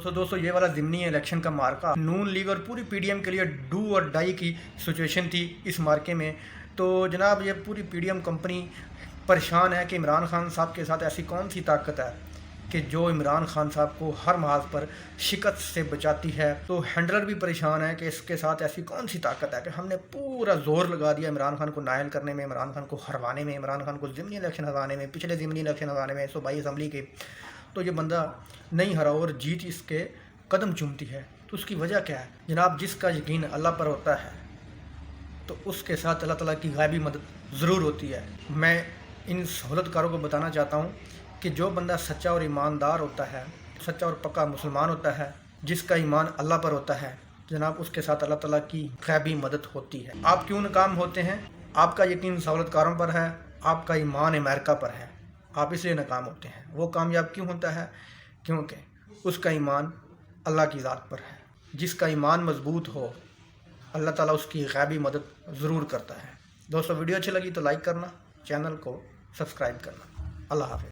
दोस्तों ये वाला ज़िमनी इलेक्शन का मार्का नून लीग और पूरी पीडीएम के लिए डू और डाई की सिचुएशन थी इस मार्के में। तो जनाब ये पूरी पीडीएम कंपनी परेशान है कि इमरान खान साहब के साथ ऐसी कौन सी ताकत है कि जो इमरान खान साहब को हर महाज पर शिकस्त से बचाती है। तो हैंडलर भी परेशान है कि इसके साथ ऐसी कौन सी ताकत है कि हमने पूरा जोर लगा दिया इमरान खान को नायल करने में, इमरान खान को हरवाने में, इमरान खान को ज़िमनी इलेक्शन हराने में, पिछले ज़िमनी इलेक्शन हराने में सूबाई असम्बली के। तो ये बंदा नहीं हरा और जीत इसके कदम चूमती है। तो उसकी वजह क्या है जनाब? जिसका यकीन अल्लाह पर होता है तो उसके साथ अल्लाह ताला की गायबी मदद ज़रूर होती है। मैं इन सहूलतकारों को बताना चाहता हूँ कि जो बंदा सच्चा और ईमानदार होता है, सच्चा और पक्का मुसलमान होता है, जिसका ईमान अल्लाह पर होता है जनाब, उसके साथ अल्लाह ताला की गायबी मदद होती है। आप क्यों नाकाम होते हैं? आपका यकीन सहूलतकारों पर है, आपका ईमान अमेरिका पर है, आप इसलिए नाकाम होते हैं। वो कामयाब क्यों होता है? क्योंकि उसका ईमान अल्लाह की ज़ात पर है। जिसका ईमान मजबूत हो अल्लाह ताला उसकी गायबी मदद ज़रूर करता है। दोस्तों वीडियो अच्छी लगी तो लाइक करना, चैनल को सब्सक्राइब करना। अल्लाह हाफ़िज़।